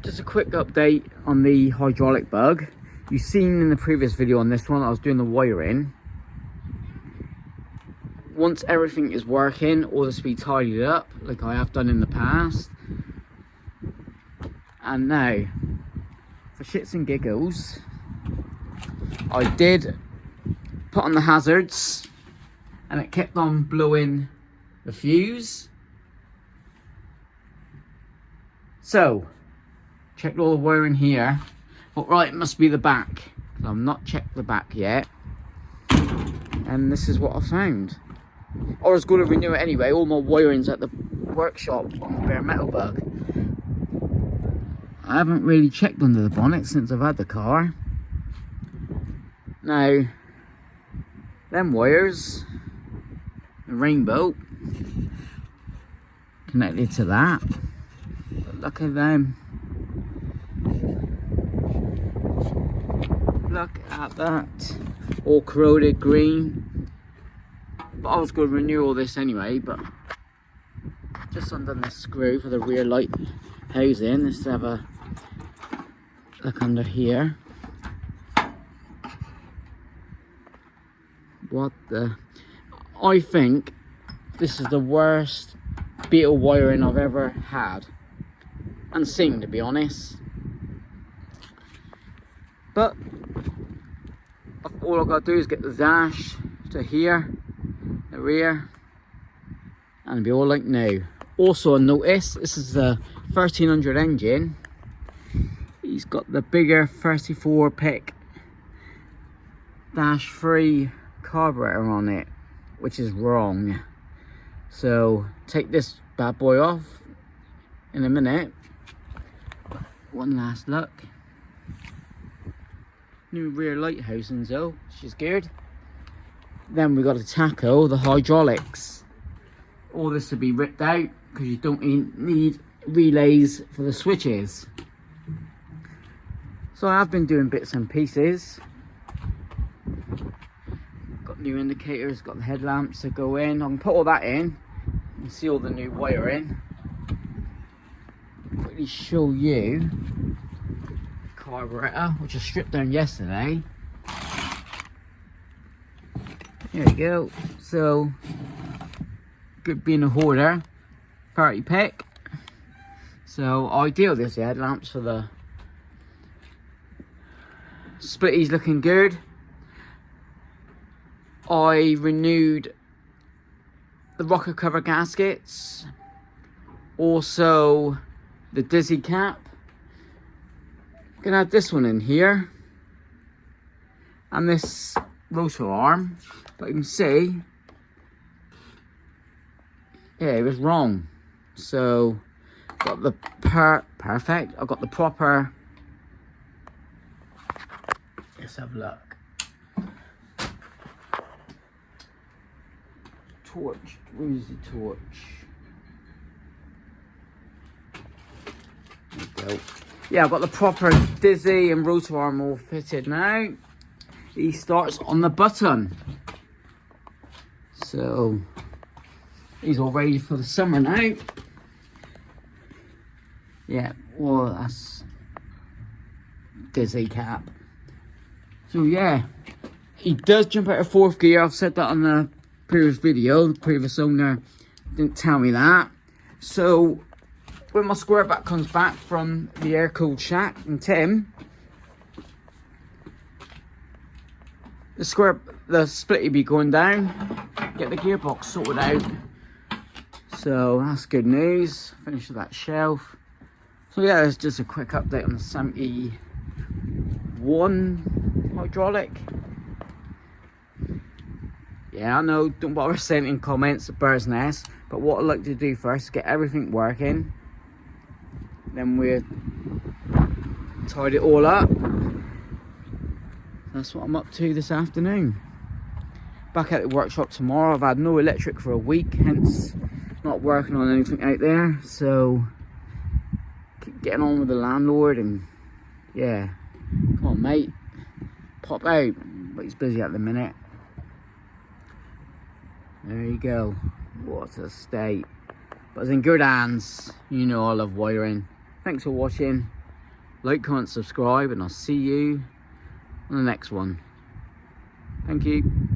Just a quick update on the hydraulic bug. You've seen in the previous video on this one, I was doing the wiring. Once everything is working, all this will be tidied up like I have done in the past. And now, for shits and giggles, I did put on the hazards and it kept on blowing the fuse. So, checked all the wiring here. But right, it must be the back. I've not checked the back yet. And this is what I found. I was going to renew it anyway. All my wiring's at the workshop on the bare metal bug. I haven't really checked under the bonnet since I've had the car. Now, them wires, the rainbow, connected to that. But look at them. Look at that. All corroded green. But I was going to renew all this anyway, but just undone this screw for the rear light housing. Let's have a look under here. What the... I think this is the worst beetle wiring I've ever had and seen, to be honest. But all I've got to do is get the dash to here, the rear, and it'll be all like new. Also, I noticed this is the 1300 engine. He's got the bigger 34 pick -3 carburetor on it, which is wrong. So take this bad boy off in a minute. One last look. New rear light housings though, which is good. Then we got to tackle the hydraulics. All this will be ripped out because you don't need relays for the switches. So I've been doing bits and pieces. Got new indicators, got the headlamps to go in. I can put all that in and see all the new wiring. Quickly show you the carburetor, which I stripped down yesterday. There we go. So, good being a hoarder, 30 pick. So ideal, this headlamps for the splitty's looking good. I renewed the rocker cover gaskets, also the dizzy cap. Gonna add this one in here, and this rotor arm. But you can see, yeah, it was wrong. So got the perfect. I've got the proper. Let's have a look. Torch. Where's the torch? There we go. Yeah, I've got the proper dizzy and rotor arm all fitted now. He starts on the button. So he's all ready for the summer now. Yeah, well, that's dizzy cap. So yeah, he does jump out of 4th gear. I've said that on the previous video. The previous owner didn't tell me that. So when my square back comes back from the air-cooled shack and Tim, the split will be going down, get the gearbox sorted out. So that's good news. Finish that shelf. So yeah, it's just a quick update on the 71 hydraulic. Yeah, I know, don't bother sending comments, a bird's nest. But what I'd like to do first is get everything working. Then we'll tidy it all up. That's what I'm up to this afternoon. Back at the workshop tomorrow. I've had no electric for a week, hence not working on anything out there. So keep getting on with the landlord, and yeah, come on mate, pop out. But he's busy at the minute. There you go. What a state. But it's in good hands. You know I love wiring. Thanks for watching. Like, comment, subscribe, and I'll see you on the next one. Thank you.